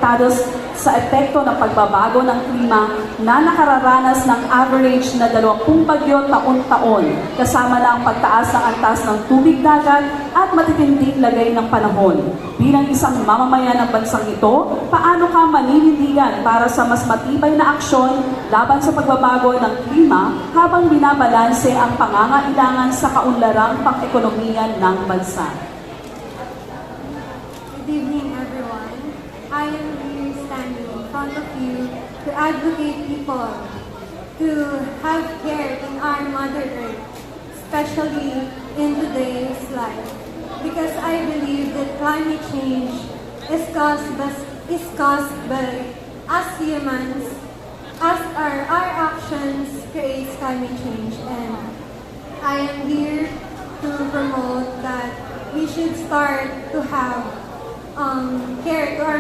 apektados sa epekto ng pagbabago ng klima na nakararanas ng average na 20 bagyo taon-taon, kasama na ang pagtaas ng antas ng tubig dagat at matitinding lagay ng panahon. Bilang isang mamamayan ng bansang ito, paano ka maninindigan para sa mas matibay na aksyon laban sa pagbabago ng klima habang binabalanse ang pangangailangan sa kaunlarang pang-ekonomiya ng bansa? Good evening, everyone. I am here standing in front of you to advocate people to have care in our Mother Earth, especially in today's life. Because I believe that climate change is caused by us humans, as our actions creates climate change. And I am here to promote that we should start to have care to our